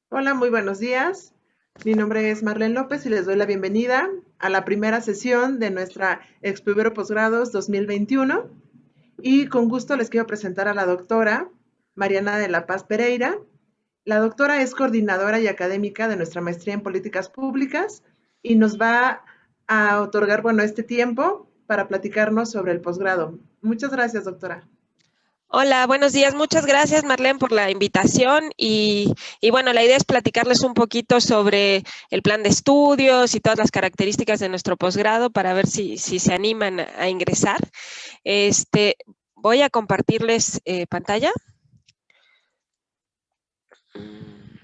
Hola, muy buenos días. Mi nombre es Marlene López y les doy la bienvenida a la primera sesión de nuestra Expo Ibero Posgrados 2021. Y con gusto les quiero presentar a la doctora Mariana de la Paz Pereira. La doctora es coordinadora y académica de nuestra maestría en políticas públicas y nos va a otorgar, este tiempo para platicarnos sobre el posgrado. Muchas gracias, doctora. Hola, buenos días. Muchas gracias, Marlene, por la invitación. Y bueno, la idea es platicarles un poquito sobre el plan de estudios y todas las características de nuestro posgrado para ver si se animan a ingresar. Este, Voy a compartirles pantalla. Mm,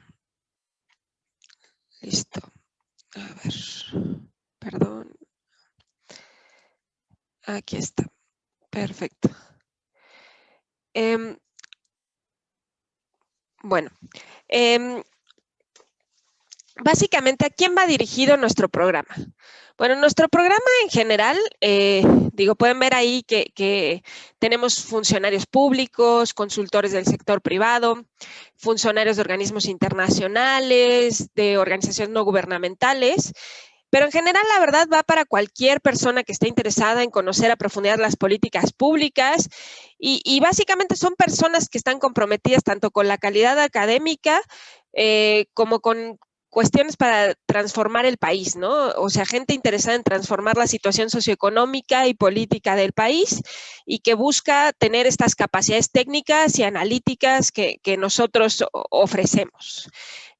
Listo. A ver, perdón. Aquí está. Perfecto. Em, bueno, em, básicamente, ¿a quién va dirigido nuestro programa? Bueno, nuestro programa en general, pueden ver ahí que tenemos funcionarios públicos, consultores del sector privado, funcionarios de organismos internacionales, de organizaciones no gubernamentales, pero en general la verdad va para cualquier persona que esté interesada en conocer a profundidad las políticas públicas y básicamente son personas que están comprometidas tanto con la calidad académica como con cuestiones para transformar el país, ¿no? O sea, gente interesada en transformar la situación socioeconómica y política del país y que busca tener estas capacidades técnicas y analíticas que nosotros ofrecemos,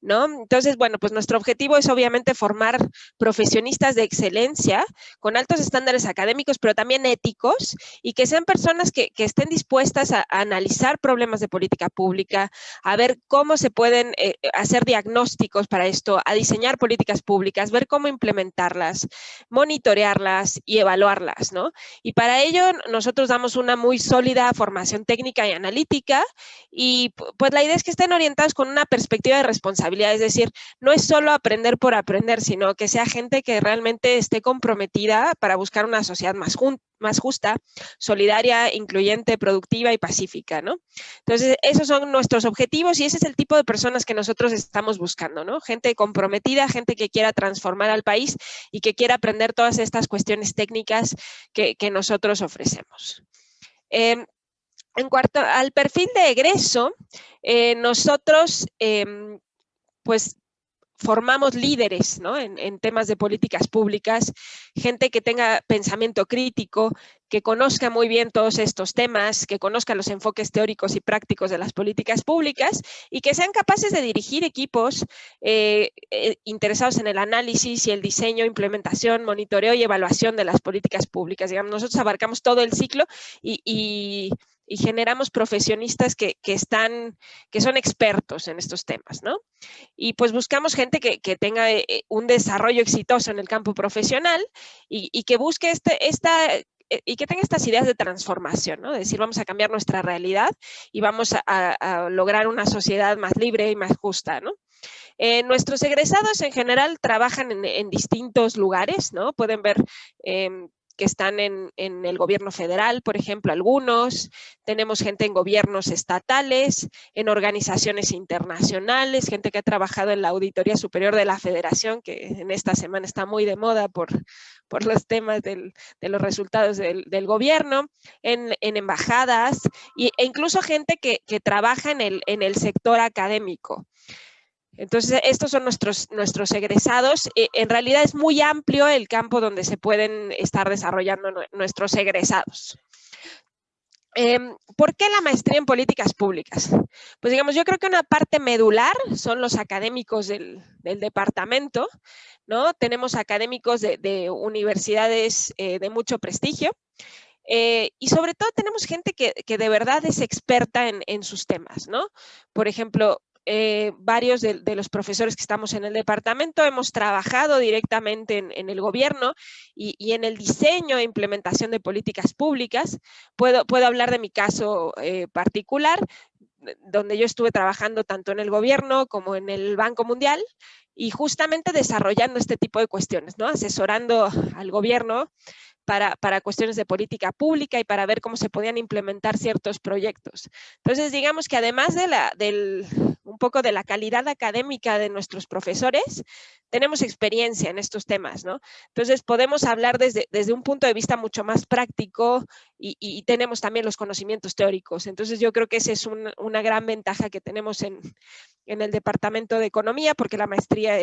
¿no? Entonces, bueno, pues nuestro objetivo es obviamente formar profesionistas de excelencia con altos estándares académicos, pero también éticos, y que sean personas que estén dispuestas a analizar problemas de política pública, a ver cómo se pueden hacer diagnósticos para esto, a diseñar políticas públicas, ver cómo implementarlas, monitorearlas y evaluarlas, ¿no? Y para ello nosotros damos una muy sólida formación técnica y analítica y pues la idea es que estén orientados con una perspectiva de responsabilidad, es decir, no es solo aprender por aprender, sino que sea gente que realmente esté comprometida para buscar una sociedad más justa, solidaria, incluyente, productiva y pacífica, ¿no? Entonces, esos son nuestros objetivos y ese es el tipo de personas que nosotros estamos buscando, ¿no? Gente comprometida, gente que quiera transformar al país y que quiera aprender todas estas cuestiones técnicas que nosotros ofrecemos. Eh, en cuanto al perfil de egreso, nosotros pues formamos líderes, ¿no? En temas de políticas públicas, gente que tenga pensamiento crítico, que conozca muy bien todos estos temas, que conozca los enfoques teóricos y prácticos de las políticas públicas y que sean capaces de dirigir equipos interesados en el análisis y el diseño, implementación, monitoreo y evaluación de las políticas públicas. Digamos, nosotros abarcamos todo el ciclo y generamos profesionistas que son expertos en estos temas, ¿no? Y pues buscamos gente que tenga un desarrollo exitoso en el campo profesional y que busque y que tenga estas ideas de transformación, ¿no? Es decir, vamos a cambiar nuestra realidad y vamos a lograr una sociedad más libre y más justa, ¿no? Nuestros egresados en general trabajan en distintos lugares, ¿no? Pueden ver que están en el gobierno federal, por ejemplo, algunos. Tenemos gente en gobiernos estatales, en organizaciones internacionales, gente que ha trabajado en la Auditoría Superior de la Federación, que en esta semana está muy de moda por los temas de los resultados del gobierno, en embajadas e incluso gente que trabaja en el sector académico. Entonces, estos son nuestros egresados. En realidad es muy amplio el campo donde se pueden estar desarrollando nuestros egresados. ¿Por qué la maestría en políticas públicas? Pues digamos, yo creo que una parte medular son los académicos del departamento, ¿no? Tenemos académicos de universidades de mucho prestigio, y sobre todo tenemos gente que de verdad es experta en sus temas, ¿no? Por ejemplo, varios de los profesores que estamos en el departamento hemos trabajado directamente en el gobierno y en el diseño e implementación de políticas públicas. Puedo hablar de mi caso particular, donde yo estuve trabajando tanto en el gobierno como en el Banco Mundial y justamente desarrollando este tipo de cuestiones, ¿no? Asesorando al gobierno para cuestiones de política pública y para ver cómo se podían implementar ciertos proyectos. Entonces, digamos que además un poco de la calidad académica de nuestros profesores, tenemos experiencia en estos temas, ¿no? Entonces podemos hablar desde un punto de vista mucho más práctico y tenemos también los conocimientos teóricos. Entonces yo creo que esa es una gran ventaja que tenemos en el Departamento de Economía, porque la maestría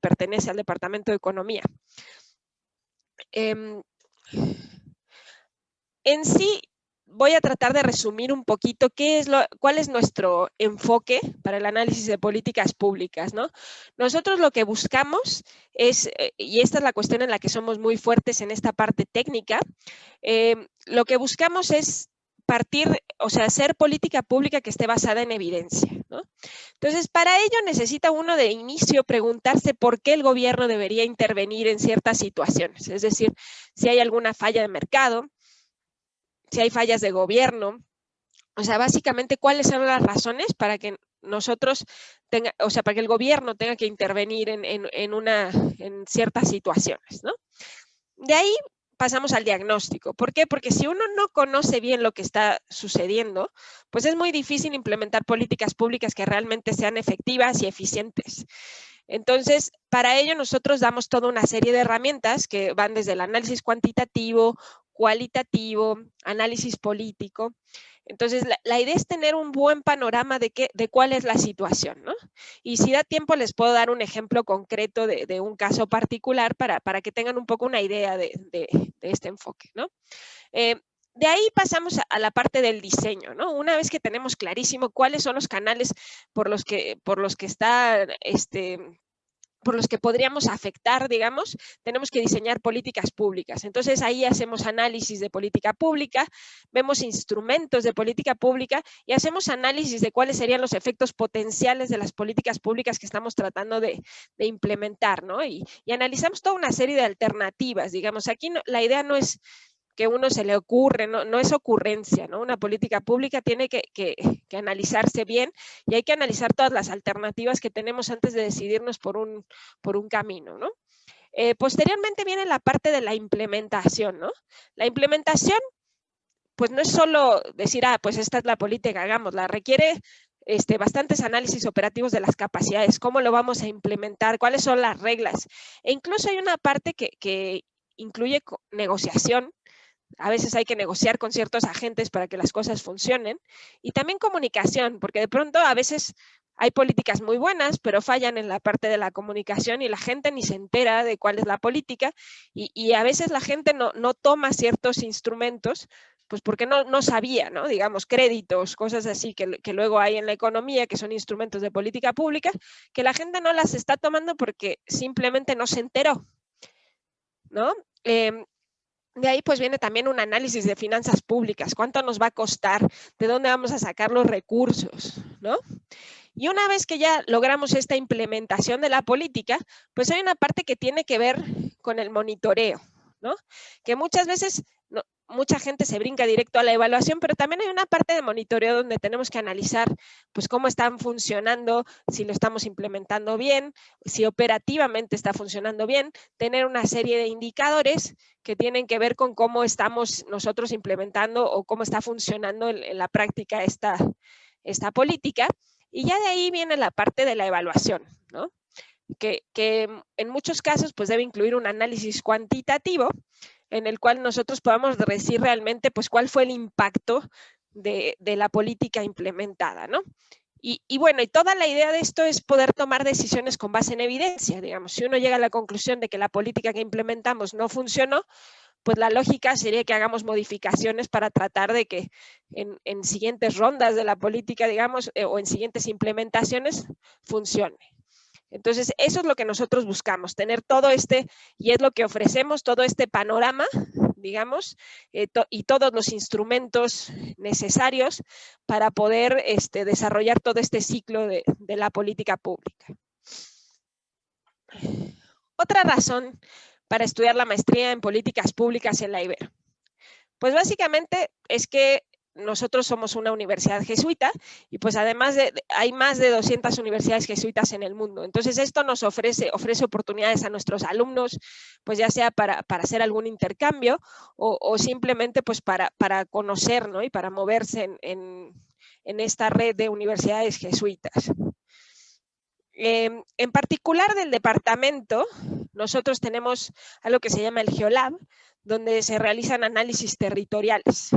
pertenece al Departamento de Economía. En sí, voy a tratar de resumir un poquito cuál es nuestro enfoque para el análisis de políticas públicas, ¿no? Nosotros lo que buscamos es, y esta es la cuestión en la que somos muy fuertes en esta parte técnica, lo que buscamos es hacer política pública que esté basada en evidencia, ¿no? Entonces, para ello necesita uno de inicio preguntarse por qué el gobierno debería intervenir en ciertas situaciones, es decir, si hay alguna falla de mercado, si hay fallas de gobierno, o sea, básicamente cuáles son las razones para que para que el gobierno tenga que intervenir en ciertas situaciones, ¿no? De ahí pasamos al diagnóstico. ¿Por qué? Porque si uno no conoce bien lo que está sucediendo, pues es muy difícil implementar políticas públicas que realmente sean efectivas y eficientes. Entonces, para ello nosotros damos toda una serie de herramientas que van desde el análisis cuantitativo, cualitativo, análisis político. Entonces, la idea es tener un buen panorama de cuál es la situación, ¿no? Y si da tiempo, les puedo dar un ejemplo concreto de un caso particular para que tengan un poco una idea de este enfoque, ¿no? De ahí pasamos a la parte del diseño, ¿no? Una vez que tenemos clarísimo cuáles son los canales por los que por los que podríamos afectar, digamos, tenemos que diseñar políticas públicas. Entonces ahí hacemos análisis de política pública, vemos instrumentos de política pública y hacemos análisis de cuáles serían los efectos potenciales de las políticas públicas que estamos tratando de implementar, ¿no? Y analizamos toda una serie de alternativas, digamos. Aquí la idea no es que uno se le ocurre, no es ocurrencia, ¿no? Una política pública tiene que analizarse bien y hay que analizar todas las alternativas que tenemos antes de decidirnos por un camino, ¿no? Posteriormente viene la parte de la implementación, ¿no? La implementación, pues no es solo decir, pues esta es la política, hagámosla, requiere bastantes análisis operativos de las capacidades, cómo lo vamos a implementar, cuáles son las reglas. E incluso hay una parte que incluye negociación. A veces hay que negociar con ciertos agentes para que las cosas funcionen. Y también comunicación, porque de pronto a veces hay políticas muy buenas, pero fallan en la parte de la comunicación y la gente ni se entera de cuál es la política. Y a veces la gente no toma ciertos instrumentos, pues porque no sabía, ¿no? Digamos, créditos, cosas así que luego hay en la economía, que son instrumentos de política pública, que la gente no las está tomando porque simplemente no se enteró, ¿no? De ahí pues viene también un análisis de finanzas públicas, cuánto nos va a costar, de dónde vamos a sacar los recursos, ¿no? Y una vez que ya logramos esta implementación de la política, pues hay una parte que tiene que ver con el monitoreo, ¿no? Que muchas veces mucha gente se brinca directo a la evaluación, pero también hay una parte de monitoreo donde tenemos que analizar pues cómo están funcionando, si lo estamos implementando bien, si operativamente está funcionando bien, tener una serie de indicadores que tienen que ver con cómo estamos nosotros implementando o cómo está funcionando en la práctica esta política. Y ya de ahí viene la parte de la evaluación, ¿no? Que en muchos casos pues debe incluir un análisis cuantitativo en el cual nosotros podamos decir realmente pues cuál fue el impacto de la política implementada, ¿no? Y bueno, y toda la idea de esto es poder tomar decisiones con base en evidencia, digamos. Si uno llega a la conclusión de que la política que implementamos no funcionó, pues la lógica sería que hagamos modificaciones para tratar de que en siguientes rondas de la política, digamos, o en siguientes implementaciones, funcione. Entonces, eso es lo que nosotros buscamos, tener todo y es lo que ofrecemos, todo este panorama, digamos, y todos los instrumentos necesarios para poder desarrollar todo este ciclo de la política pública. Otra razón para estudiar la maestría en políticas públicas en la Ibero, pues básicamente es que nosotros somos una universidad jesuita y pues además hay más de 200 universidades jesuitas en el mundo. Entonces esto nos ofrece oportunidades a nuestros alumnos, pues ya sea para hacer algún intercambio o simplemente pues para conocer, ¿no? Y para moverse en esta red de universidades jesuitas. En particular del departamento, nosotros tenemos algo que se llama el GeoLab, donde se realizan análisis territoriales.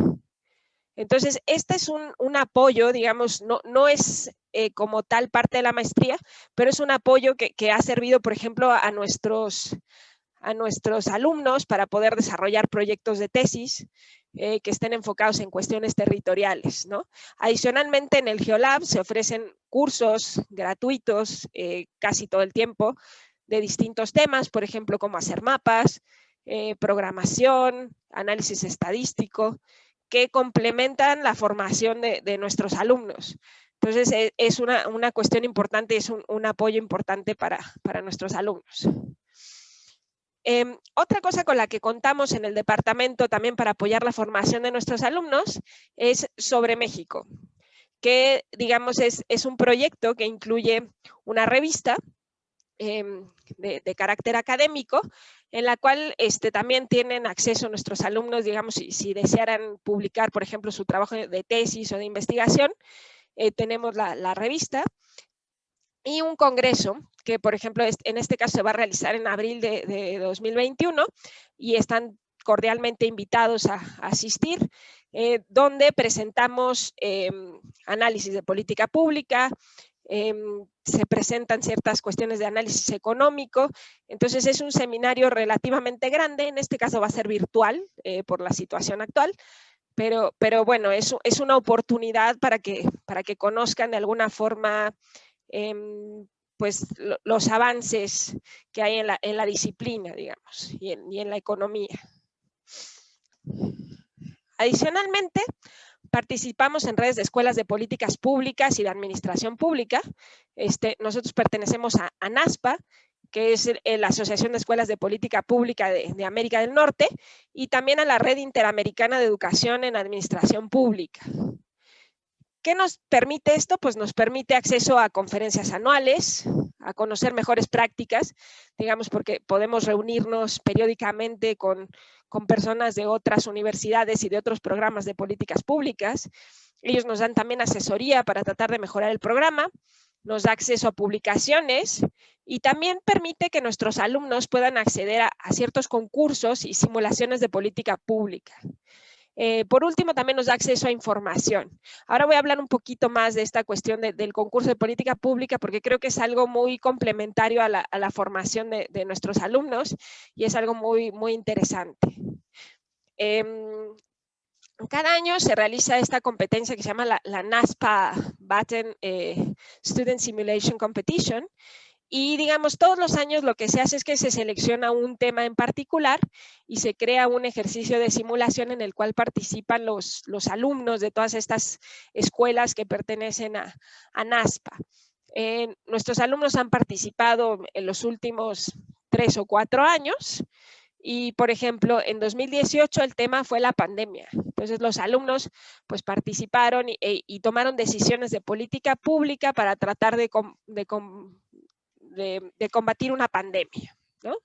Entonces, este es un apoyo, digamos, no es como tal parte de la maestría, pero es un apoyo que ha servido, por ejemplo, a nuestros alumnos para poder desarrollar proyectos de tesis que estén enfocados en cuestiones territoriales, ¿no? Adicionalmente, en el GeoLab se ofrecen cursos gratuitos casi todo el tiempo de distintos temas, por ejemplo, cómo hacer mapas, programación, análisis estadístico, que complementan la formación de nuestros alumnos. Entonces, es una cuestión importante, es un apoyo importante para nuestros alumnos. Otra cosa con la que contamos en el departamento también para apoyar la formación de nuestros alumnos es Sobre México, que digamos es un proyecto que incluye una revista de carácter académico, en la cual también tienen acceso nuestros alumnos, digamos, si desearan publicar, por ejemplo, su trabajo de tesis o de investigación, tenemos la revista y un congreso que, por ejemplo, en este caso se va a realizar en abril de 2021 y están cordialmente invitados a asistir, donde presentamos análisis de política pública, se presentan ciertas cuestiones de análisis económico. Entonces es un seminario relativamente grande, en este caso va a ser virtual por la situación actual, pero bueno, es una oportunidad para que conozcan de alguna forma pues los avances que hay en la disciplina, digamos, y en la economía. Adicionalmente, participamos en redes de escuelas de políticas públicas y de administración pública. Nosotros pertenecemos a ANASPA, que es la Asociación de Escuelas de Política Pública de América del Norte, y también a la Red Interamericana de Educación en Administración Pública. ¿Qué nos permite esto? Pues nos permite acceso a conferencias anuales, a conocer mejores prácticas, digamos, porque podemos reunirnos periódicamente con personas de otras universidades y de otros programas de políticas públicas. Ellos nos dan también asesoría para tratar de mejorar el programa, nos da acceso a publicaciones y también permite que nuestros alumnos puedan acceder a ciertos concursos y simulaciones de política pública. Por último, también nos da acceso a información. Ahora voy a hablar un poquito más de esta cuestión del concurso de política pública, porque creo que es algo muy complementario a la formación de nuestros alumnos y es algo muy, muy interesante. Cada año se realiza esta competencia que se llama la NASPA Batten Student Simulation Competition. Y digamos, todos los años lo que se hace es que se selecciona un tema en particular y se crea un ejercicio de simulación en el cual participan los alumnos de todas estas escuelas que pertenecen a NASPA. Nuestros alumnos han participado en los últimos 3 o 4 años y, por ejemplo, en 2018 el tema fue la pandemia. Entonces los alumnos pues participaron y tomaron decisiones de política pública para tratar de combatir una pandemia, ¿no?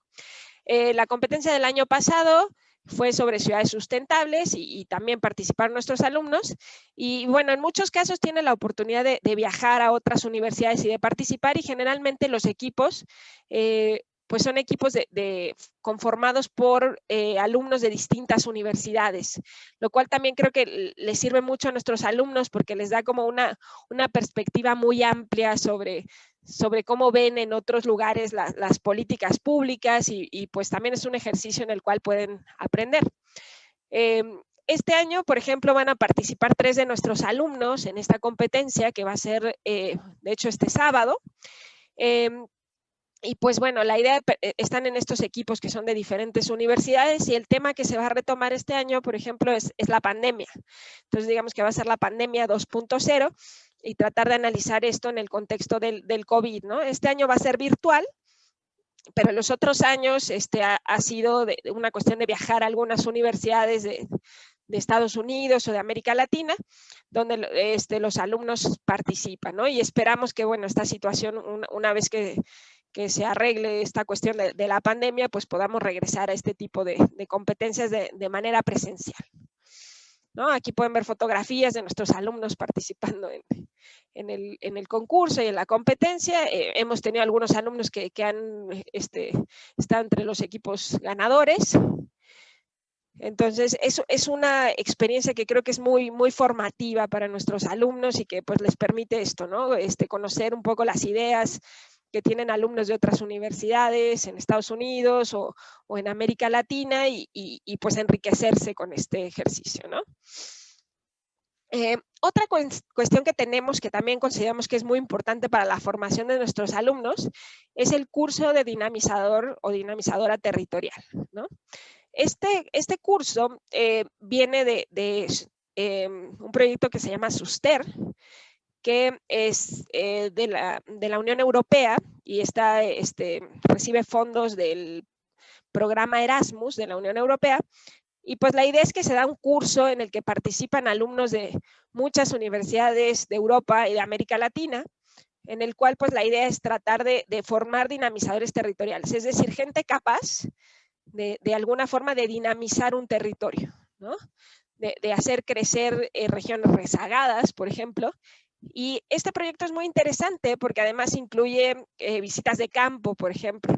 La competencia del año pasado fue sobre ciudades sustentables y también participaron nuestros alumnos y bueno, en muchos casos tienen la oportunidad de viajar a otras universidades y de participar y generalmente los equipos pues son equipos conformados por alumnos de distintas universidades, lo cual también creo que les sirve mucho a nuestros alumnos porque les da como una perspectiva muy amplia sobre cómo ven en otros lugares las políticas públicas y pues también es un ejercicio en el cual pueden aprender. Este año, por ejemplo, van a participar 3 de nuestros alumnos en esta competencia que va a ser, de hecho, este sábado. Y pues bueno, la idea, están en estos equipos que son de diferentes universidades y el tema que se va a retomar este año, por ejemplo, es la pandemia. Entonces, digamos que va a ser la pandemia 2.0 y tratar de analizar esto en el contexto del COVID, ¿no? Este año va a ser virtual, pero los otros años ha sido una cuestión de viajar a algunas universidades de Estados Unidos o de América Latina, donde los alumnos participan, ¿no? Y esperamos que, bueno, esta situación, una vez que se arregle esta cuestión de la pandemia, pues podamos regresar a este tipo de competencias de manera presencial. ¿no? Aquí pueden ver fotografías de nuestros alumnos participando en el concurso y en la competencia. Hemos tenido algunos alumnos que han estado entre los equipos ganadores. Entonces, eso es una experiencia que creo que es muy, muy formativa para nuestros alumnos y que pues les permite esto, ¿no? Conocer un poco las ideas que tienen alumnos de otras universidades en Estados Unidos o en América Latina y pues enriquecerse con este ejercicio, ¿no? Otra cuestión que tenemos, que también consideramos que es muy importante para la formación de nuestros alumnos, es el curso de dinamizador o dinamizadora territorial, ¿no? Este curso viene de un proyecto que se llama SUSTER, que es de la Unión Europea y recibe fondos del programa Erasmus de la Unión Europea. Y pues la idea es que se da un curso en el que participan alumnos de muchas universidades de Europa y de América Latina, en el cual pues la idea es tratar de formar dinamizadores territoriales, es decir, gente capaz de alguna forma de dinamizar un territorio, ¿no? De hacer crecer regiones rezagadas, por ejemplo. Y este proyecto es muy interesante porque además incluye visitas de campo, por ejemplo.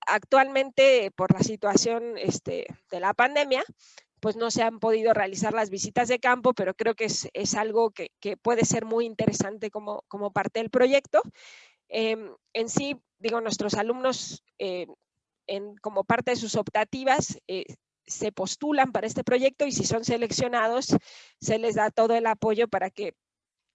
Actualmente por la situación de la pandemia, pues no se han podido realizar las visitas de campo, pero creo que es algo que puede ser muy interesante como parte del proyecto. En sí, nuestros alumnos, como parte de sus optativas, se postulan para este proyecto y si son seleccionados, se les da todo el apoyo para que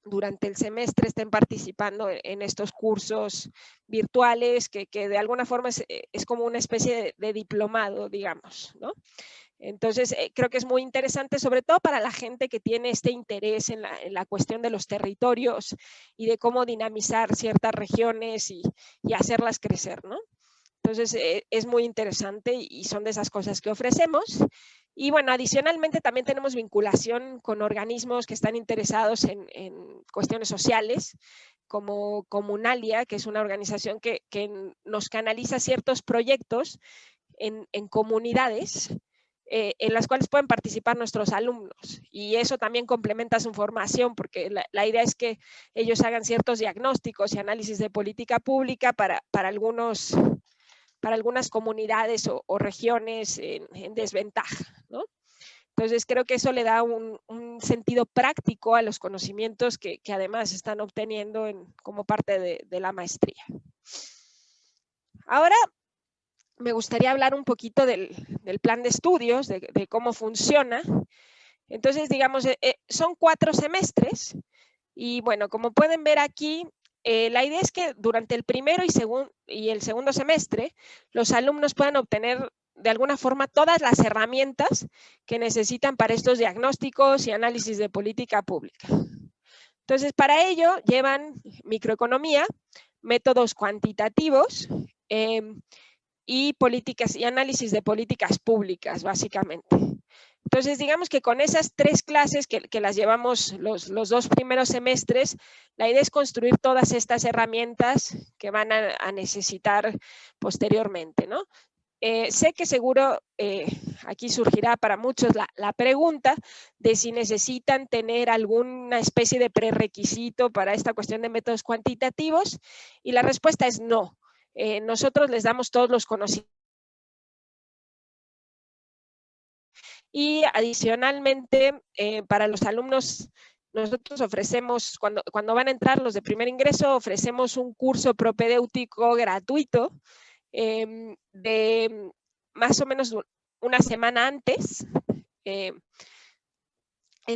durante el semestre estén participando en estos cursos virtuales, que de alguna forma es como una especie de diplomado, digamos, ¿no? Entonces, creo que es muy interesante, sobre todo para la gente que tiene este interés en la cuestión de los territorios y de cómo dinamizar ciertas regiones y hacerlas crecer, ¿no? Entonces, es muy interesante y son de esas cosas que ofrecemos. Y bueno, adicionalmente también tenemos vinculación con organismos que están interesados en cuestiones sociales, como Comunalia, que es una organización que nos canaliza ciertos proyectos en comunidades en las cuales pueden participar nuestros alumnos. Y eso también complementa su formación, porque la idea es que ellos hagan ciertos diagnósticos y análisis de política pública para algunas comunidades o regiones en desventaja, ¿no? Entonces creo que eso le da un sentido práctico a los conocimientos que además están obteniendo como parte de la maestría. Ahora me gustaría hablar un poquito del plan de estudios, de cómo funciona. Entonces, digamos, son 4 semestres y bueno, como pueden ver aquí, la idea es que durante el primero y el segundo semestre, los alumnos puedan obtener de alguna forma todas las herramientas que necesitan para estos diagnósticos y análisis de política pública. Entonces, para ello llevan microeconomía, métodos cuantitativos y políticas y análisis de políticas públicas, básicamente. Entonces, digamos que con esas 3 clases que las llevamos los 2 primeros semestres, la idea es construir todas estas herramientas que van a necesitar posteriormente, ¿no? Sé que seguro aquí surgirá para muchos la pregunta de si necesitan tener alguna especie de prerequisito para esta cuestión de métodos cuantitativos y la respuesta es no. Nosotros les damos todos los conocimientos. Y adicionalmente, para los alumnos, nosotros ofrecemos, cuando van a entrar los de primer ingreso, ofrecemos un curso propedéutico gratuito de más o menos una semana antes, en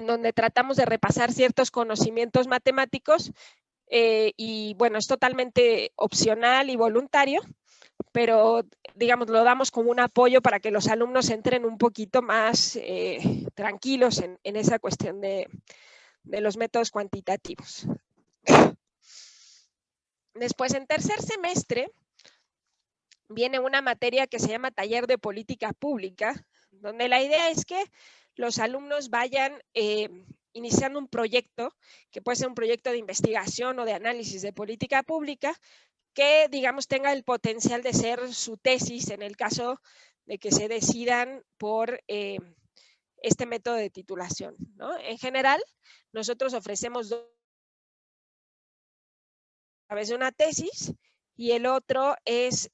donde tratamos de repasar ciertos conocimientos matemáticos y bueno, es totalmente opcional y voluntario, pero digamos, lo damos como un apoyo para que los alumnos entren un poquito más tranquilos en esa cuestión de los métodos cuantitativos. Después, en tercer semestre, viene una materia que se llama Taller de Política Pública, donde la idea es que los alumnos vayan iniciando un proyecto, que puede ser un proyecto de investigación o de análisis de política pública, que, digamos, tenga el potencial de ser su tesis en el caso de que se decidan por este método de titulación, ¿no? En general, nosotros ofrecemos a través de una tesis, y el otro es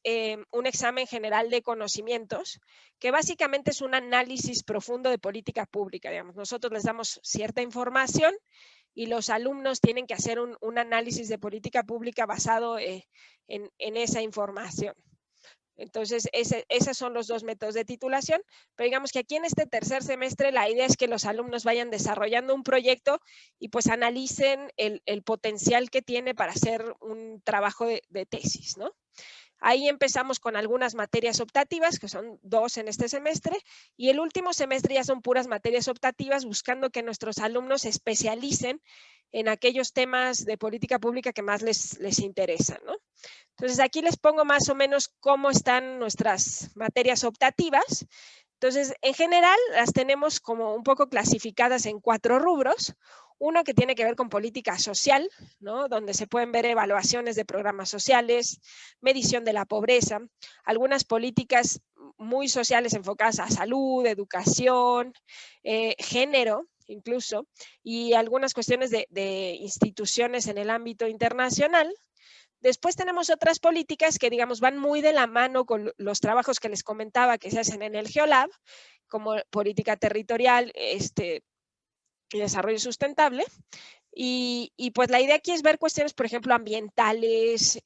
un examen general de conocimientos, que básicamente es un análisis profundo de política pública, digamos. Nosotros les damos cierta información y los alumnos tienen que hacer un análisis de política pública basado en esa información. Entonces, esos son los dos métodos de titulación, pero digamos que aquí en este tercer semestre la idea es que los alumnos vayan desarrollando un proyecto y pues analicen el potencial que tiene para hacer un trabajo de tesis, ¿no? Ahí empezamos con algunas materias optativas, que son 2 en este semestre, y el último semestre ya son puras materias optativas, buscando que nuestros alumnos se especialicen en aquellos temas de política pública que más les interesan, ¿no? Entonces, aquí les pongo más o menos cómo están nuestras materias optativas. Entonces, en general, las tenemos como un poco clasificadas en 4 rubros. Uno que tiene que ver con política social, ¿no? Donde se pueden ver evaluaciones de programas sociales, medición de la pobreza, algunas políticas muy sociales enfocadas a salud, educación, género, incluso, y algunas cuestiones de instituciones en el ámbito internacional. Después tenemos otras políticas que, digamos, van muy de la mano con los trabajos que les comentaba que se hacen en el GeoLab, como política territorial y desarrollo sustentable. Y pues la idea aquí es ver cuestiones, por ejemplo, ambientales,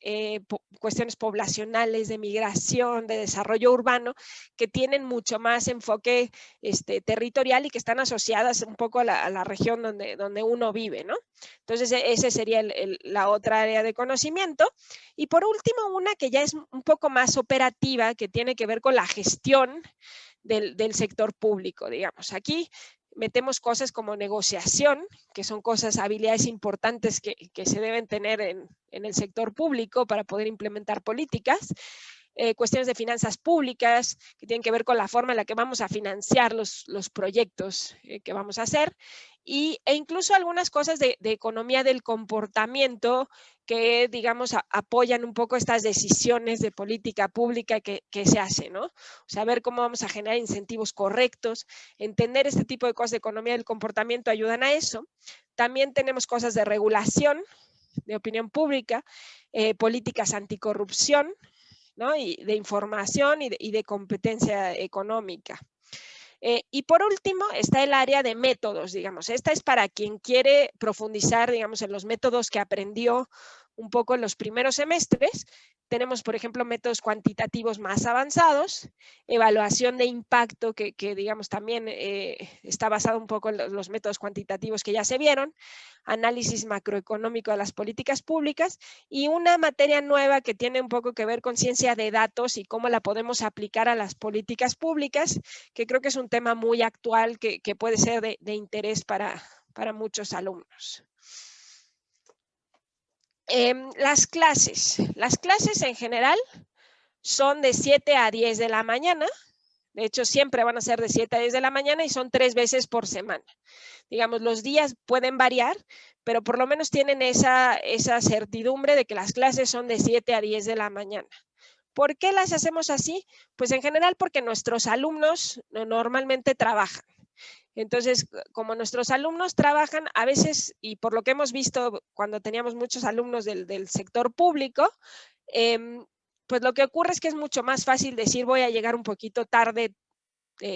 cuestiones poblacionales, de migración, de desarrollo urbano, que tienen mucho más enfoque territorial y que están asociadas un poco a la región donde uno vive, ¿no? Entonces, ese sería la otra área de conocimiento. Y por último, una que ya es un poco más operativa, que tiene que ver con la gestión del sector público, digamos. Aquí metemos cosas como negociación, que son cosas, habilidades importantes que se deben tener en el sector público para poder implementar políticas. Cuestiones de finanzas públicas, que tienen que ver con la forma en la que vamos a financiar los proyectos que vamos a hacer, e incluso algunas cosas de economía del comportamiento que, digamos, apoyan un poco estas decisiones de política pública que se hacen, ¿no? O sea, ver cómo vamos a generar incentivos correctos, entender este tipo de cosas de economía del comportamiento ayudan a eso. También tenemos cosas de regulación, de opinión pública, políticas anticorrupción, ¿no? Y de información y de competencia económica. Y por último está el área de métodos, digamos. Esta es para quien quiere profundizar, digamos, en los métodos que aprendió un poco en los primeros semestres. Tenemos, por ejemplo, métodos cuantitativos más avanzados, evaluación de impacto, que digamos, también está basado un poco en los métodos cuantitativos que ya se vieron, análisis macroeconómico de las políticas públicas, y una materia nueva que tiene un poco que ver con ciencia de datos y cómo la podemos aplicar a las políticas públicas, que creo que es un tema muy actual que puede ser de interés para muchos alumnos. Las clases en general son de 7 a 10 de la mañana. De hecho, siempre van a ser de 7 a 10 de la mañana y son 3 veces por semana. Digamos, los días pueden variar, pero por lo menos tienen esa certidumbre de que las clases son de 7 a 10 de la mañana. ¿Por qué las hacemos así? Pues en general porque nuestros alumnos normalmente trabajan. Entonces, como nuestros alumnos trabajan, a veces, y por lo que hemos visto cuando teníamos muchos alumnos del sector público, pues lo que ocurre es que es mucho más fácil decir voy a llegar un poquito tarde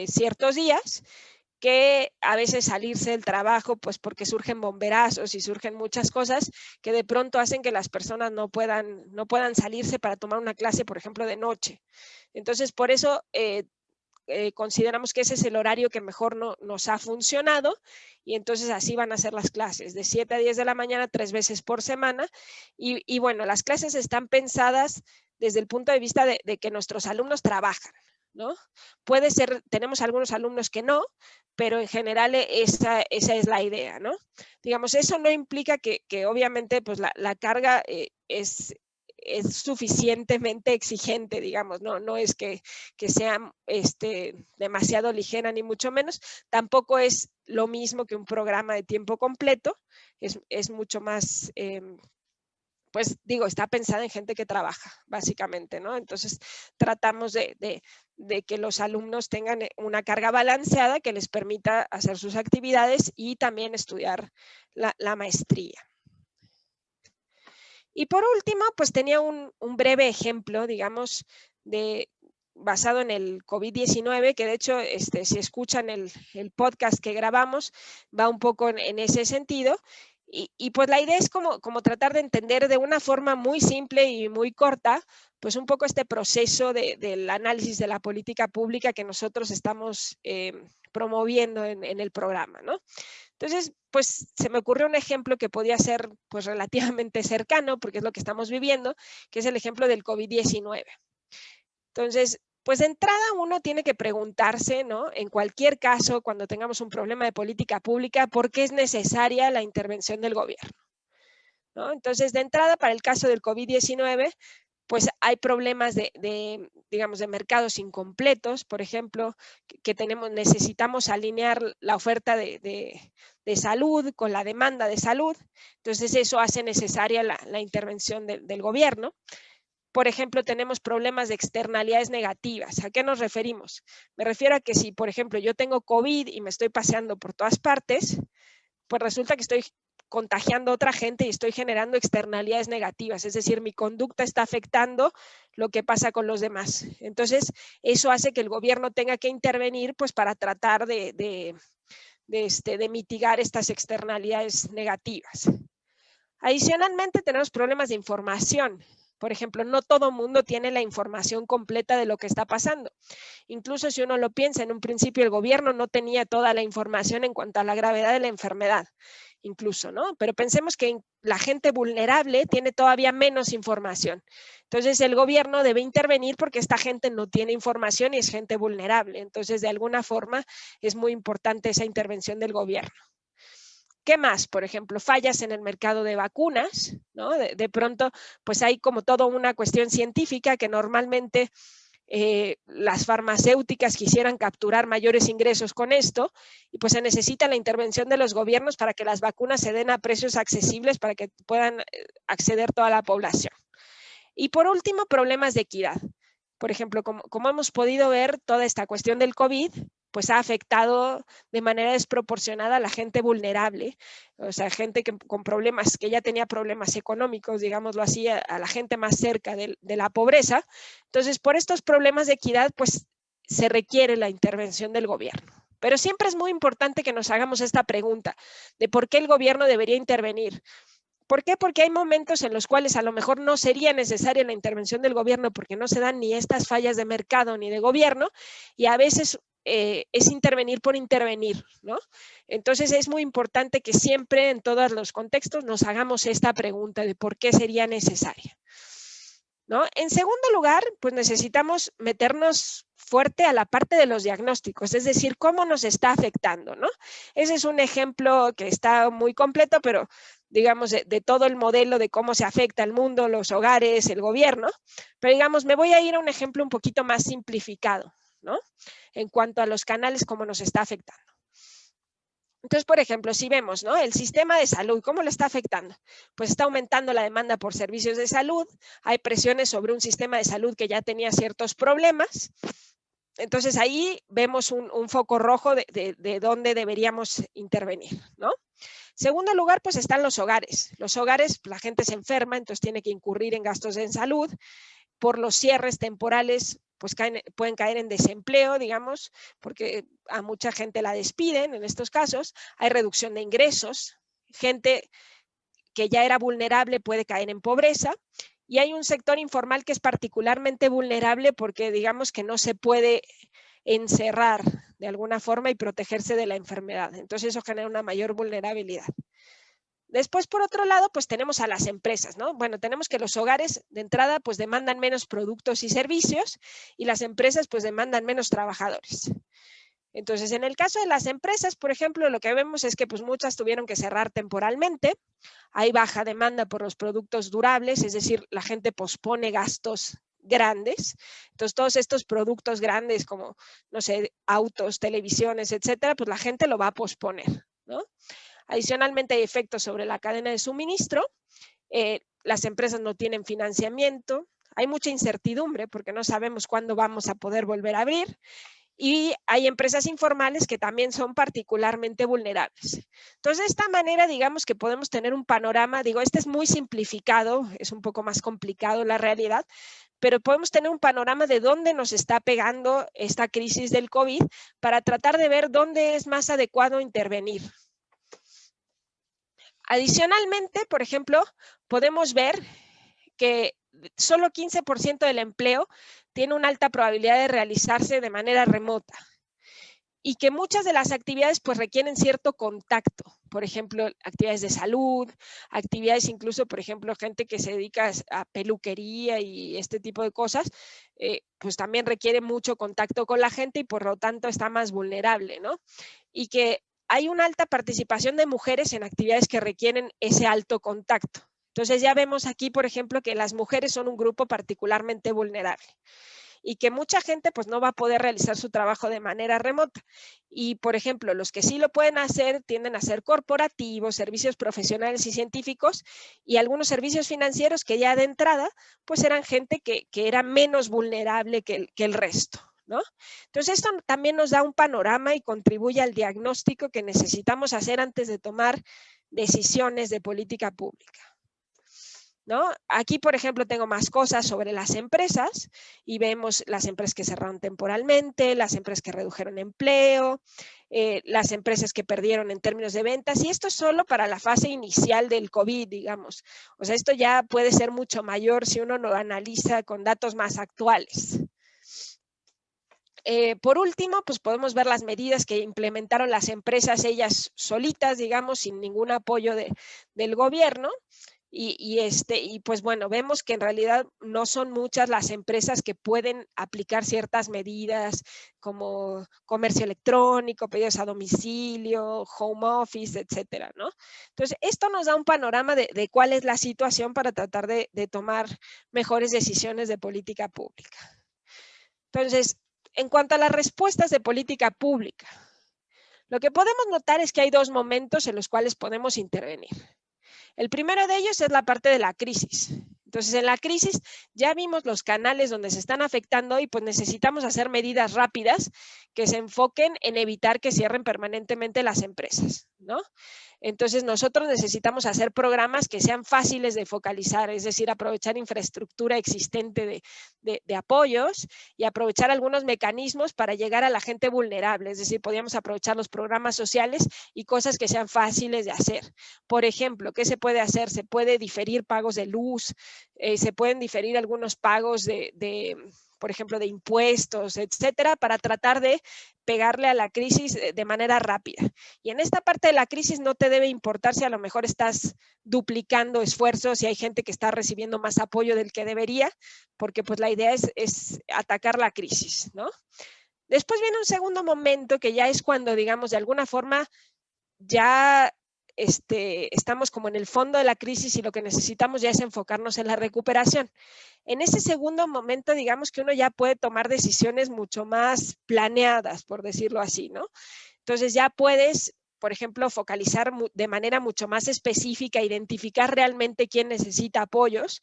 ciertos días, que a veces salirse del trabajo, pues porque surgen bomberazos y surgen muchas cosas que de pronto hacen que las personas no puedan salirse para tomar una clase, por ejemplo, de noche. Entonces, por eso consideramos que ese es el horario que mejor nos ha funcionado, y entonces así van a ser las clases, de 7 a 10 de la mañana, 3 veces por semana. Y bueno, las clases están pensadas desde el punto de vista de que nuestros alumnos trabajan, ¿no? Puede ser, tenemos algunos alumnos que no, pero en general esa es la idea, ¿no? Digamos, eso no implica que obviamente pues la carga es suficientemente exigente, digamos, no es que sea demasiado ligera ni mucho menos, tampoco es lo mismo que un programa de tiempo completo, es mucho más pues digo, está pensada en gente que trabaja, básicamente, ¿no? Entonces tratamos de que los alumnos tengan una carga balanceada que les permita hacer sus actividades y también estudiar la maestría. Y por último, pues tenía un breve ejemplo, digamos, basado en el COVID-19, que de hecho, si escuchan el podcast que grabamos, va un poco en ese sentido. Y pues la idea es como tratar de entender de una forma muy simple y muy corta, pues un poco este proceso del análisis de la política pública que nosotros estamos promoviendo en el programa, ¿no? Entonces, pues se me ocurrió un ejemplo que podía ser pues relativamente cercano, porque es lo que estamos viviendo, que es el ejemplo del COVID-19. Entonces, pues de entrada uno tiene que preguntarse, ¿no? En cualquier caso, cuando tengamos un problema de política pública, ¿por qué es necesaria la intervención del gobierno? ¿No? Entonces, de entrada, para el caso del COVID-19, pues hay problemas digamos, de mercados incompletos, por ejemplo, que necesitamos alinear la oferta de salud con la demanda de salud. Entonces, eso hace necesaria la intervención del gobierno. Por ejemplo, tenemos problemas de externalidades negativas. ¿A qué nos referimos? Me refiero a que si, por ejemplo, yo tengo COVID y me estoy paseando por todas partes, pues resulta que estoy contagiando a otra gente y estoy generando externalidades negativas, es decir, mi conducta está afectando lo que pasa con los demás. Entonces, eso hace que el gobierno tenga que intervenir pues, para tratar de mitigar estas externalidades negativas. Adicionalmente, tenemos problemas de información. Por ejemplo, no todo el mundo tiene la información completa de lo que está pasando. Incluso si uno lo piensa, en un principio el gobierno no tenía toda la información en cuanto a la gravedad de la enfermedad, incluso, ¿no? Pero pensemos que la gente vulnerable tiene todavía menos información. Entonces el gobierno debe intervenir porque esta gente no tiene información y es gente vulnerable. Entonces, de alguna forma, es muy importante esa intervención del gobierno. ¿Qué más? Por ejemplo, fallas en el mercado de vacunas, ¿no? De pronto, pues hay como toda una cuestión científica que normalmente las farmacéuticas quisieran capturar mayores ingresos con esto y pues se necesita la intervención de los gobiernos para que las vacunas se den a precios accesibles para que puedan acceder toda la población. Y por último, problemas de equidad. Por ejemplo, como hemos podido ver, toda esta cuestión del COVID pues ha afectado de manera desproporcionada a la gente vulnerable, o sea, gente con problemas, que ya tenía problemas económicos, digámoslo así, a la gente más cerca de la pobreza. Entonces, por estos problemas de equidad, pues se requiere la intervención del gobierno. Pero siempre es muy importante que nos hagamos esta pregunta de por qué el gobierno debería intervenir. ¿Por qué? Porque hay momentos en los cuales a lo mejor no sería necesaria la intervención del gobierno porque no se dan ni estas fallas de mercado ni de gobierno, y a veces es intervenir por intervenir, ¿no? Entonces es muy importante que siempre en todos los contextos nos hagamos esta pregunta de por qué sería necesaria, ¿no? En segundo lugar, pues necesitamos meternos fuerte a la parte de los diagnósticos, es decir, cómo nos está afectando, ¿no? Ese es un ejemplo que está muy completo, pero digamos, de todo el modelo de cómo se afecta el mundo, los hogares, el gobierno, pero digamos, me voy a ir a un ejemplo un poquito más simplificado, ¿no? En cuanto a los canales, cómo nos está afectando. Entonces, por ejemplo, si vemos, ¿no? El sistema de salud, ¿cómo lo está afectando? Pues está aumentando la demanda por servicios de salud, hay presiones sobre un sistema de salud que ya tenía ciertos problemas. Entonces ahí vemos un foco rojo de dónde deberíamos intervenir, ¿no? Segundo lugar, pues están los hogares. Los hogares, la gente se enferma, entonces tiene que incurrir en gastos en salud. Por los cierres temporales, pues pueden caer en desempleo, digamos, porque a mucha gente la despiden en estos casos. Hay reducción de ingresos. Gente que ya era vulnerable puede caer en pobreza. Y hay un sector informal que es particularmente vulnerable porque digamos que no se puede encerrar de alguna forma y protegerse de la enfermedad. Entonces eso genera una mayor vulnerabilidad. Después, por otro lado, pues tenemos a las empresas, ¿no? Bueno, tenemos que los hogares de entrada pues demandan menos productos y servicios y las empresas pues demandan menos trabajadores. Entonces, en el caso de las empresas, por ejemplo, lo que vemos es que pues muchas tuvieron que cerrar temporalmente, hay baja demanda por los productos durables, es decir, la gente pospone gastos grandes. Entonces, todos estos productos grandes como, no sé, autos, televisiones, etcétera, pues la gente lo va a posponer, ¿no? Adicionalmente, hay efectos sobre la cadena de suministro. las empresas no tienen financiamiento, hay mucha incertidumbre porque no sabemos cuándo vamos a poder volver a abrir. Y hay empresas informales que también son particularmente vulnerables. Entonces, de esta manera, digamos que podemos tener un panorama, digo, este es muy simplificado, es un poco más complicado la realidad, pero podemos tener un panorama de dónde nos está pegando esta crisis del COVID para tratar de ver dónde es más adecuado intervenir. Adicionalmente, por ejemplo, podemos ver que solo 15% del empleo tiene una alta probabilidad de realizarse de manera remota y que muchas de las actividades pues requieren cierto contacto, por ejemplo, actividades de salud, actividades incluso, por ejemplo, gente que se dedica a peluquería y este tipo de cosas, pues también requiere mucho contacto con la gente y por lo tanto está más vulnerable, ¿no? Y que hay una alta participación de mujeres en actividades que requieren ese alto contacto. Entonces ya vemos aquí, por ejemplo, que las mujeres son un grupo particularmente vulnerable y que mucha gente pues no va a poder realizar su trabajo de manera remota. Y, por ejemplo, los que sí lo pueden hacer tienden a ser corporativos, servicios profesionales y científicos y algunos servicios financieros que ya de entrada pues eran gente que era menos vulnerable que el resto, ¿no? Entonces, esto también nos da un panorama y contribuye al diagnóstico que necesitamos hacer antes de tomar decisiones de política pública, ¿no? Aquí, por ejemplo, tengo más cosas sobre las empresas y vemos las empresas que cerraron temporalmente, las empresas que redujeron empleo, las empresas que perdieron en términos de ventas, y esto es solo para la fase inicial del COVID, digamos. O sea, esto ya puede ser mucho mayor si uno lo analiza con datos más actuales. Por último, pues podemos ver las medidas que implementaron las empresas ellas solitas, digamos, sin ningún apoyo del gobierno. Y pues bueno, vemos que en realidad no son muchas las empresas que pueden aplicar ciertas medidas como comercio electrónico, pedidos a domicilio, home office, etcétera, ¿no? Entonces, esto nos da un panorama de cuál es la situación para tratar de tomar mejores decisiones de política pública. Entonces, en cuanto a las respuestas de política pública, lo que podemos notar es que hay dos momentos en los cuales podemos intervenir. El primero de ellos es la parte de la crisis. Entonces, en la crisis ya vimos los canales donde se están afectando y pues necesitamos hacer medidas rápidas que se enfoquen en evitar que cierren permanentemente las empresas, ¿no? Entonces, nosotros necesitamos hacer programas que sean fáciles de focalizar, es decir, aprovechar infraestructura existente de apoyos y aprovechar algunos mecanismos para llegar a la gente vulnerable, es decir, podríamos aprovechar los programas sociales y cosas que sean fáciles de hacer. Por ejemplo, ¿qué se puede hacer? Se puede diferir pagos de luz, se pueden diferir algunos pagos por ejemplo, de impuestos, etcétera, para tratar de pegarle a la crisis de manera rápida. Y en esta parte de la crisis no te debe importar si a lo mejor estás duplicando esfuerzos, si hay gente que está recibiendo más apoyo del que debería, porque pues la idea es atacar la crisis, ¿no? Después viene un segundo momento que ya es cuando, digamos, de alguna forma ya estamos como en el fondo de la crisis y lo que necesitamos ya es enfocarnos en la recuperación. En ese segundo momento, digamos que uno ya puede tomar decisiones mucho más planeadas, por decirlo así, ¿no? Entonces ya puedes, por ejemplo, focalizar de manera mucho más específica, identificar realmente quién necesita apoyos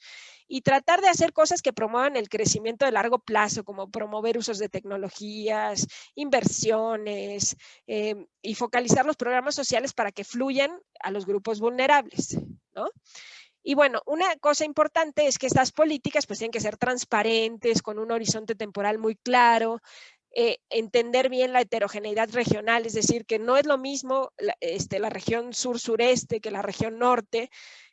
y tratar de hacer cosas que promuevan el crecimiento de largo plazo, como promover usos de tecnologías, inversiones, y focalizar los programas sociales para que fluyan a los grupos vulnerables, ¿no? Y bueno, una cosa importante es que estas políticas pues tienen que ser transparentes, con un horizonte temporal muy claro, entender bien la heterogeneidad regional, es decir, que no es lo mismo la región sur-sureste que la región norte,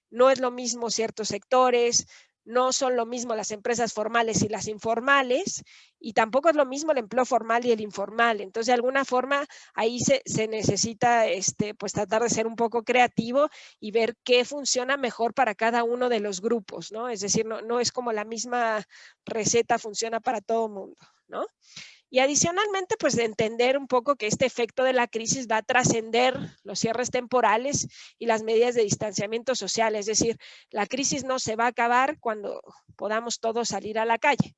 no es lo mismo ciertos sectores, no son lo mismo las empresas formales y las informales, y tampoco es lo mismo el empleo formal y el informal. Entonces, de alguna forma, ahí se necesita pues tratar de ser un poco creativo y ver qué funciona mejor para cada uno de los grupos, ¿no? Es decir, no es como la misma receta funciona para todo el mundo, ¿no? Y adicionalmente, pues de entender un poco que este efecto de la crisis va a trascender los cierres temporales y las medidas de distanciamiento social. Es decir, la crisis no se va a acabar cuando podamos todos salir a la calle.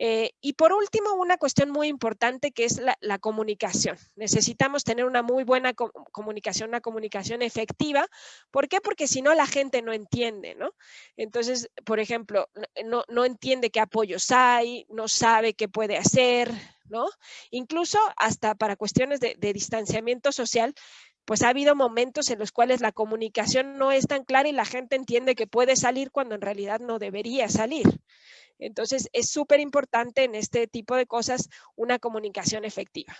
Y por último, una cuestión muy importante que es la comunicación. Necesitamos tener una muy buena comunicación, una comunicación efectiva. ¿Por qué? Porque si no, la gente no entiende, ¿no? Entonces, por ejemplo, no entiende qué apoyos hay, no sabe qué puede hacer, ¿no? Incluso hasta para cuestiones de distanciamiento social, pues ha habido momentos en los cuales la comunicación no es tan clara y la gente entiende que puede salir cuando en realidad no debería salir. Entonces, es súper importante en este tipo de cosas una comunicación efectiva.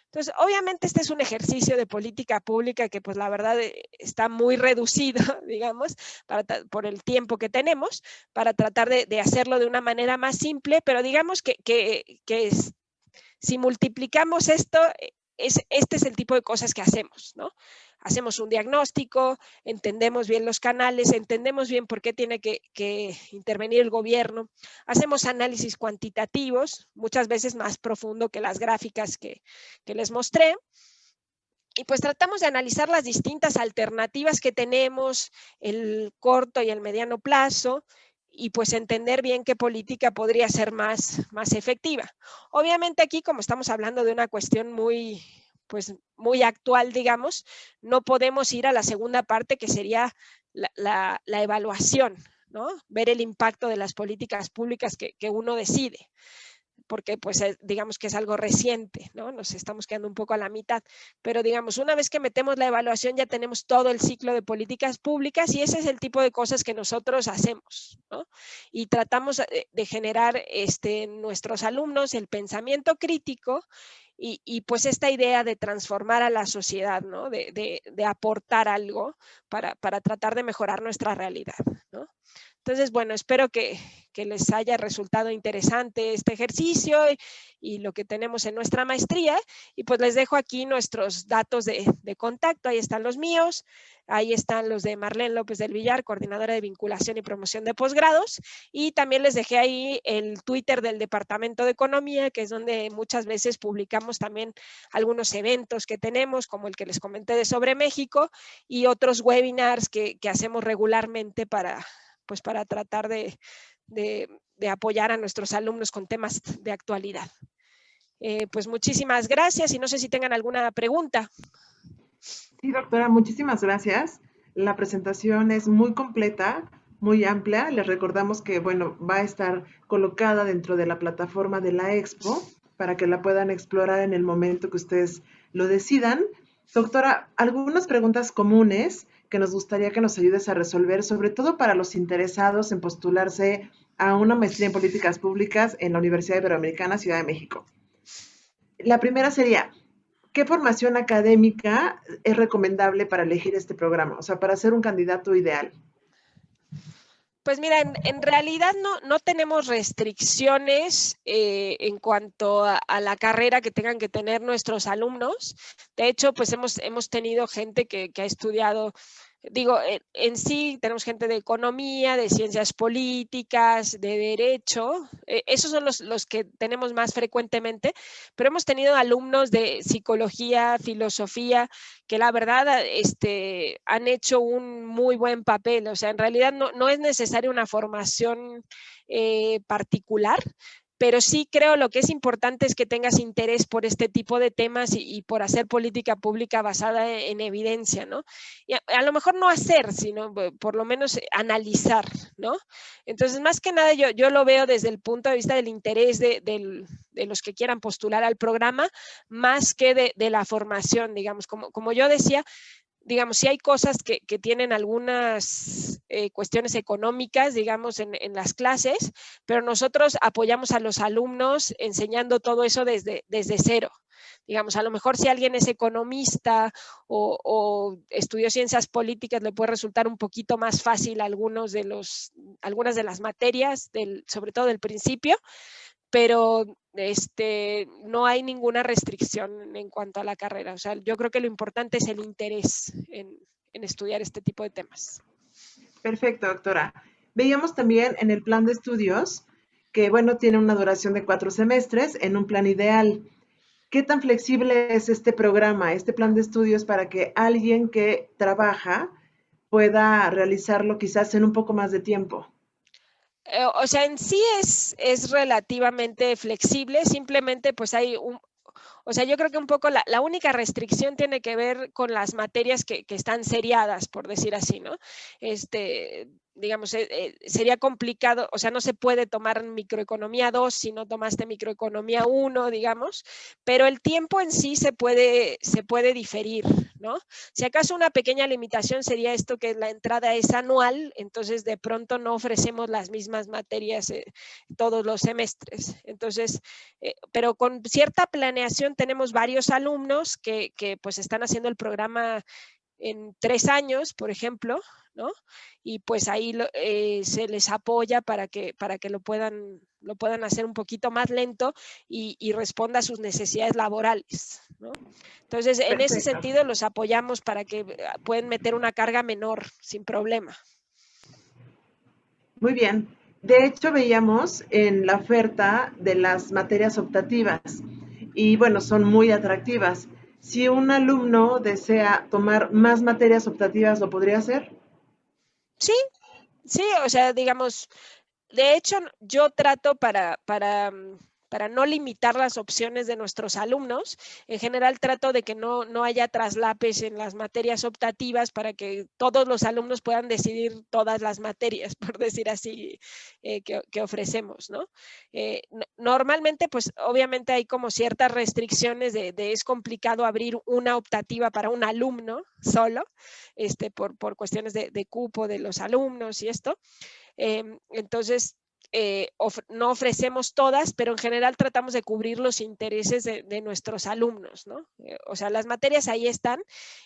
Entonces, obviamente este es un ejercicio de política pública que pues la verdad está muy reducido, digamos, por el tiempo que tenemos, para tratar de hacerlo de una manera más simple, pero digamos si multiplicamos esto, este es el tipo de cosas que hacemos, ¿no? Hacemos un diagnóstico, entendemos bien los canales, entendemos bien por qué tiene que intervenir el gobierno, hacemos análisis cuantitativos, muchas veces más profundo que las gráficas que les mostré, y pues tratamos de analizar las distintas alternativas que tenemos, el corto y el mediano plazo, y pues entender bien qué política podría ser más efectiva. Obviamente aquí, como estamos hablando de una cuestión pues muy actual, digamos, no podemos ir a la segunda parte, que sería la evaluación, ¿no? Ver el impacto de las políticas públicas que uno decide, porque pues digamos que es algo reciente, ¿no? Nos estamos quedando un poco a la mitad, pero digamos, una vez que metemos la evaluación ya tenemos todo el ciclo de políticas públicas y ese es el tipo de cosas que nosotros hacemos, ¿no? Y tratamos de generar en nuestros alumnos el pensamiento crítico y pues esta idea de transformar a la sociedad, ¿no? De aportar algo para tratar de mejorar nuestra realidad, ¿no? Entonces, bueno, espero que les haya resultado interesante este ejercicio y lo que tenemos en nuestra maestría. Y pues les dejo aquí nuestros datos de contacto. Ahí están los míos, ahí están los de Marlene López del Villar, coordinadora de vinculación y promoción de posgrados. Y también les dejé ahí el Twitter del Departamento de Economía, que es donde muchas veces publicamos también algunos eventos que tenemos, como el que les comenté de Sobre México, y otros webinars que hacemos regularmente para tratar de apoyar a nuestros alumnos con temas de actualidad. Pues muchísimas gracias y no sé si tengan alguna pregunta. Sí, doctora, muchísimas gracias. La presentación es muy completa, muy amplia. Les recordamos que, bueno, va a estar colocada dentro de la plataforma de la Expo para que la puedan explorar en el momento que ustedes lo decidan. Doctora, algunas preguntas comunes que nos gustaría que nos ayudes a resolver, sobre todo para los interesados en postularse a una maestría en políticas públicas en la Universidad Iberoamericana, Ciudad de México. La primera sería, ¿qué formación académica es recomendable para elegir este programa? O sea, para ser un candidato ideal. Pues mira, en realidad no tenemos restricciones en cuanto a la carrera que tengan que tener nuestros alumnos. De hecho, pues hemos tenido gente que ha estudiado, digo, en sí tenemos gente de economía, de ciencias políticas, de derecho. Esos son los que tenemos más frecuentemente, pero hemos tenido alumnos de psicología, filosofía, que la verdad han hecho un muy buen papel. O sea, en realidad no es necesaria una formación particular, pero sí creo lo que es importante es que tengas interés por este tipo de temas y por hacer política pública basada en evidencia, ¿no? Y a lo mejor no hacer, sino por lo menos analizar, ¿no? Entonces, más que nada, yo lo veo desde el punto de vista del interés de los que quieran postular al programa, más que de la formación, digamos. Como yo decía, digamos, sí hay cosas que tienen algunas cuestiones económicas, digamos, en las clases, pero nosotros apoyamos a los alumnos enseñando todo eso desde cero. Digamos, a lo mejor si alguien es economista o estudió ciencias políticas, le puede resultar un poquito más fácil algunas de las materias, sobre todo del principio, pero no hay ninguna restricción en cuanto a la carrera. O sea, yo creo que lo importante es el interés en estudiar este tipo de temas. Perfecto, doctora. Veíamos también en el plan de estudios que, bueno, tiene una duración de 4 semestres en un plan ideal. ¿Qué tan flexible es este programa, este plan de estudios para que alguien que trabaja pueda realizarlo quizás en un poco más de tiempo? O sea, en sí es relativamente flexible, simplemente pues hay o sea, yo creo que un poco la única restricción tiene que ver con las materias que están seriadas, por decir así, ¿no? Digamos, sería complicado, o sea, no se puede tomar microeconomía 2 si no tomaste microeconomía 1, digamos, pero el tiempo en sí se puede diferir, ¿no? Si acaso una pequeña limitación sería esto, que la entrada es anual, entonces de pronto no ofrecemos las mismas materias todos los semestres. Entonces, pero con cierta planeación tenemos varios alumnos que pues están haciendo el programa en 3 años, por ejemplo, ¿no? Y pues ahí se les apoya para que lo puedan hacer un poquito más lento y responda a sus necesidades laborales, ¿no? Entonces, en ese Perfecto. sentido, los apoyamos para que puedan meter una carga menor sin problema. Muy bien. De hecho, veíamos en la oferta de las materias optativas y bueno, son muy atractivas. Si un alumno desea tomar más materias optativas, ¿lo podría hacer? Sí, sí, o sea, digamos, de hecho, yo trato para no limitar las opciones de nuestros alumnos. En general, trato de que no haya traslapes en las materias optativas para que todos los alumnos puedan decidir todas las materias, por decir así, que ofrecemos, ¿no? Normalmente, pues obviamente hay como ciertas restricciones de es complicado abrir una optativa para un alumno solo, por cuestiones de cupo de los alumnos y esto. Entonces, no ofrecemos todas, pero en general tratamos de cubrir los intereses de nuestros alumnos, ¿no? O sea, las materias ahí están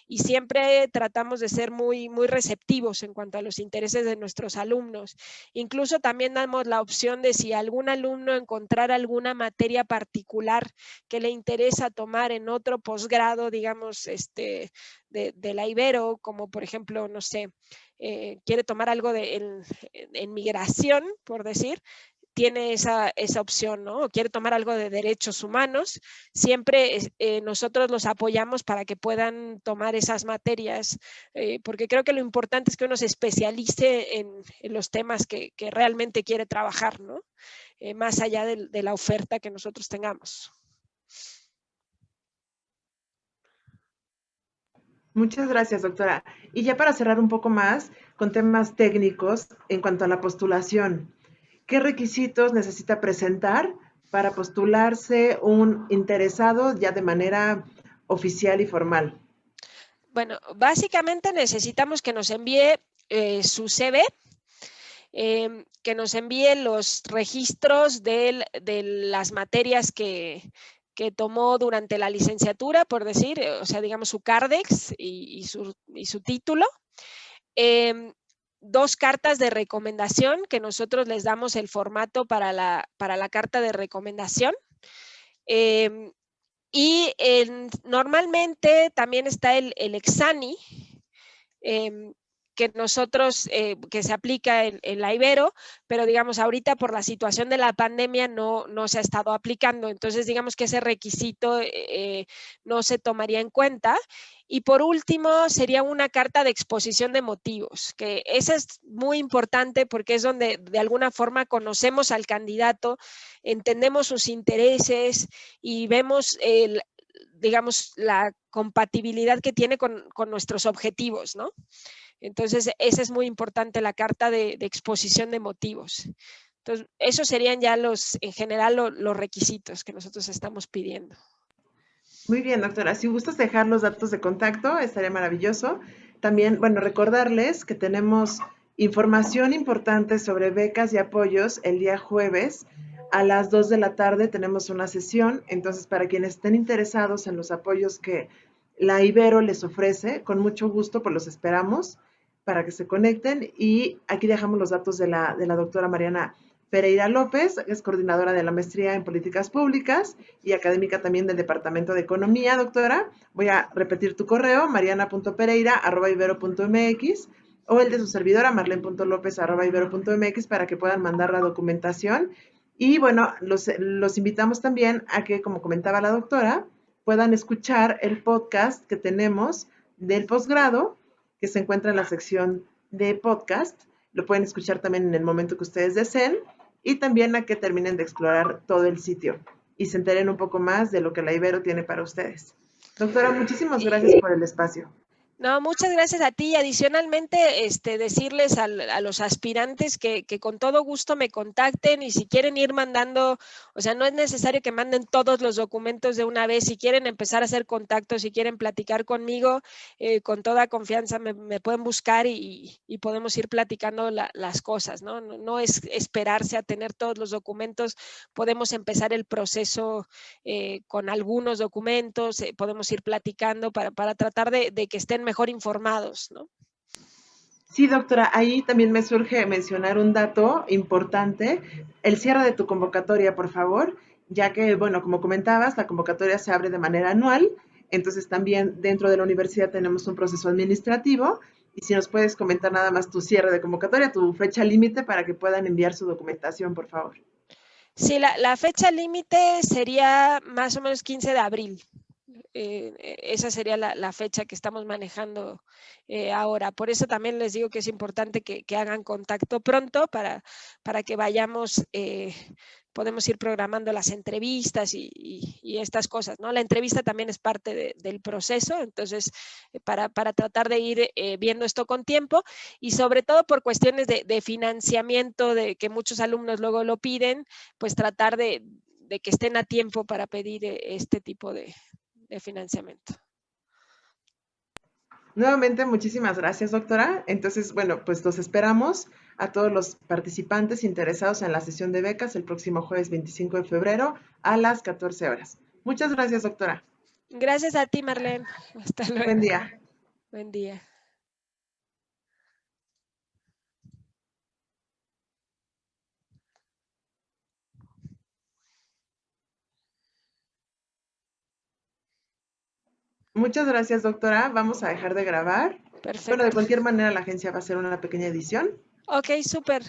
y siempre tratamos de ser muy, muy receptivos en cuanto a los intereses de nuestros alumnos. Incluso también damos la opción de si algún alumno encontrara alguna materia particular que le interesa tomar en otro posgrado, digamos, de la Ibero, como por ejemplo, no sé, quiere tomar algo en migración, por decir, tiene esa opción, ¿no? O quiere tomar algo de derechos humanos, siempre nosotros los apoyamos para que puedan tomar esas materias, porque creo que lo importante es que uno se especialice en los temas que realmente quiere trabajar, ¿no? Más allá de la oferta que nosotros tengamos. Muchas gracias, doctora. Y ya para cerrar un poco más con temas técnicos en cuanto a la postulación, ¿qué requisitos necesita presentar para postularse un interesado ya de manera oficial y formal? Bueno, básicamente necesitamos que nos envíe su CV, que nos envíe los registros de las materias que tomó durante la licenciatura, por decir, o sea, digamos su Cardex y su título. 2 cartas de recomendación, que nosotros les damos el formato para la carta de recomendación. Y normalmente también está el Exani, que nosotros, que se aplica en la Ibero, pero digamos ahorita por la situación de la pandemia no se ha estado aplicando, entonces digamos que ese requisito no se tomaría en cuenta. Y por último sería una carta de exposición de motivos, que esa es muy importante porque es donde de alguna forma conocemos al candidato, entendemos sus intereses y vemos digamos, la compatibilidad que tiene con nuestros objetivos, ¿no? Entonces, esa es muy importante, la carta de exposición de motivos. Entonces, esos serían ya en general, los requisitos que nosotros estamos pidiendo. Muy bien, doctora. Si gustas dejar los datos de contacto, estaría maravilloso. También, bueno, recordarles que tenemos información importante sobre becas y apoyos el día jueves a las 2 de la tarde tenemos una sesión. Entonces, para quienes estén interesados en los apoyos que la Ibero les ofrece, con mucho gusto, pues los esperamos para que se conecten. Y aquí dejamos los datos de la doctora Mariana Pereira López, es coordinadora de la maestría en políticas públicas y académica también del Departamento de Economía, doctora. Voy a repetir tu correo, mariana.pereira@ibero.mx o el de su servidora, marlen.lopez@ibero.mx, para que puedan mandar la documentación. Y bueno, los invitamos también a que, como comentaba la doctora, puedan escuchar el podcast que tenemos del posgrado, que se encuentra en la sección de podcast, lo pueden escuchar también en el momento que ustedes deseen y también a que terminen de explorar todo el sitio y se enteren un poco más de lo que la Ibero tiene para ustedes. Doctora, muchísimas gracias por el espacio. No, muchas gracias a ti. Y adicionalmente, decirles a los aspirantes que con todo gusto me contacten y si quieren ir mandando, o sea, no es necesario que manden todos los documentos de una vez. Si quieren empezar a hacer contactos, si quieren platicar conmigo, con toda confianza me pueden buscar y podemos ir platicando las cosas, ¿no? No, no es esperarse a tener todos los documentos. Podemos empezar el proceso con algunos documentos, podemos ir platicando para tratar de que estén mejor informados, ¿no? Sí, doctora, ahí también me surge mencionar un dato importante, el cierre de tu convocatoria, por favor, ya que, bueno, como comentabas, la convocatoria se abre de manera anual, entonces también dentro de la universidad tenemos un proceso administrativo y si nos puedes comentar nada más tu cierre de convocatoria, tu fecha límite para que puedan enviar su documentación, por favor. Sí, la fecha límite sería más o menos 15 de abril. Esa sería la fecha que estamos manejando ahora. Por eso también les digo que es importante que hagan contacto pronto para que vayamos, podemos ir programando las entrevistas y estas cosas, ¿no? La entrevista también es parte del proceso, entonces para tratar de ir viendo esto con tiempo y sobre todo por cuestiones de financiamiento, de que muchos alumnos luego lo piden, pues tratar de que estén a tiempo para pedir este tipo de financiamiento. Nuevamente, muchísimas gracias, doctora. Entonces, bueno, pues los esperamos a todos los participantes interesados en la sesión de becas el próximo jueves 25 de febrero a las 14 horas. Muchas gracias, doctora. Gracias a ti, Marlene. Hasta Buen luego. día. Buen día. Muchas gracias, doctora. Vamos a dejar de grabar. Bueno, de Perfecto. cualquier manera, la agencia va a hacer una pequeña edición Ok, súper.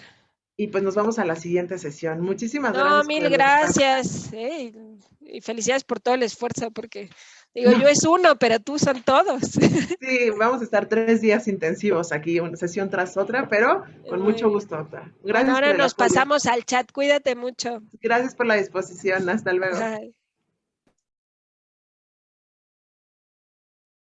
y pues nos vamos a la siguiente sesión. Muchísimas No, gracias por mil el espacio. gracias. Y felicidades por todo el esfuerzo, porque digo, yo es uno, pero tú son todos. Sí, vamos a estar 3 días intensivos aquí, una sesión tras otra, pero con Muy mucho bien. gusto, doctora. Bueno, Gracias por ahora el nos apoyo. pasamos al chat. Cuídate mucho. Gracias por la disposición. Hasta luego. Bye.